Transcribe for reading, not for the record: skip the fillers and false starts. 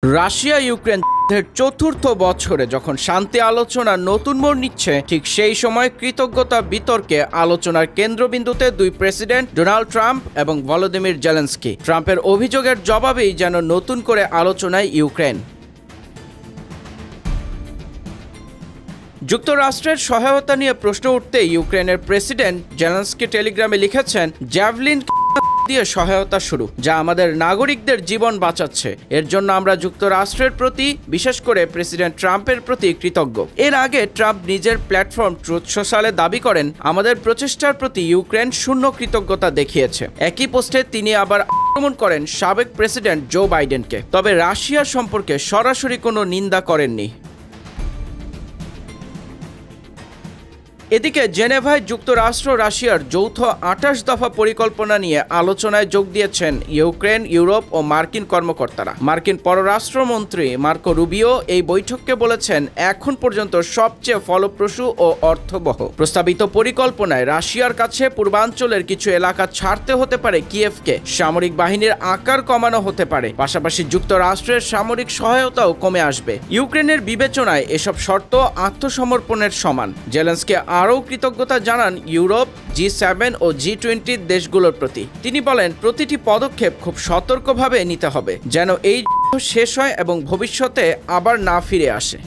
Russia Ukraine যুদ্ধের চতুর্থ বছরে যখন শান্তি আলোচনা নতুন মোড় নিচ্ছে, ঠিক সেই সময় কৃতজ্ঞতা বিতর্কে আলোচনার কেন্দ্রবিন্দুতে দুই প্রেসিডেন্ট ডোনাল্ড ট্রাম্প এবং ভলোদিমির জেলেনস্কি। ট্রাম্পের অভিযোগের জবাবেই যেন নতুন করে আলোচনায় ইউক্রেন। যুক্তরাষ্ট্রের সহায়তা নিয়ে প্রশ্ন উঠতে ইউক্রেনের প্রেসিডেন্ট জেলেনস্কি টেলিগ্রামে লিখেছেন, জ্যাভলিন দিয়ে সহায়তা শুরু, যা আমাদের নাগরিকদের জীবন বাঁচাচ্ছে। এর জন্য আমরা যুক্তরাষ্ট্রের প্রতি, বিশেষ করে প্রেসিডেন্ট ট্রাম্পের প্রতি কৃতজ্ঞ। এর আগে ট্রাম্প নিজের প্ল্যাটফর্ম ট্রুথ সোশ্যালে দাবি করেন, আমাদের প্রচেষ্টার প্রতি ইউক্রেন শূন্য কৃতজ্ঞতা দেখিয়েছে। একই পোস্টে তিনি আবার আক্রমণ করেন সাবেক প্রেসিডেন্ট জো বাইডেনকে, তবে রাশিয়া সম্পর্কে সরাসরি কোনো নিন্দা করেননি। এদিকে জেনেভায় যুক্তরাষ্ট্র রাশিয়ার যৌথ ২৮ দফা পরিকল্পনা নিয়ে আলোচনায় যোগ দিয়েছেন ইউক্রেন, ইউরোপ ও মার্কিন কর্মকর্তারা। মার্কিন পররাষ্ট্রমন্ত্রী মার্কো রুবিও এই বৈঠকে বলেছেন, এখন পর্যন্ত সবচেয়ে ফলপ্রসূ ও অর্থবহ প্রস্তাবিত পরিকল্পনায় রাশিয়ার কাছে পূর্বাঞ্চলের কিছু এলাকা ছাড়তে হতে পারে কিয়েভকে, সামরিক বাহিনীর আকার কমানো হতে পারে, পাশাপাশি যুক্তরাষ্ট্রের সামরিক সহায়তাও কমে আসবে। ইউক্রেনের বিবেচনায় এসব শর্ত আত্মসমর্পণের সমান। জেলেনস্কি আরও কৃতজ্ঞতা জানান ইউরোপ, G7 ও G20 দেশগুলোর প্রতি। তিনি বলেন, প্রতিটি পদক্ষেপ খুব সতর্কভাবে নিতে হবে, যেন এই যুদ্ধ শেষ হয় এবং ভবিষ্যতে আবার না ফিরে আসে।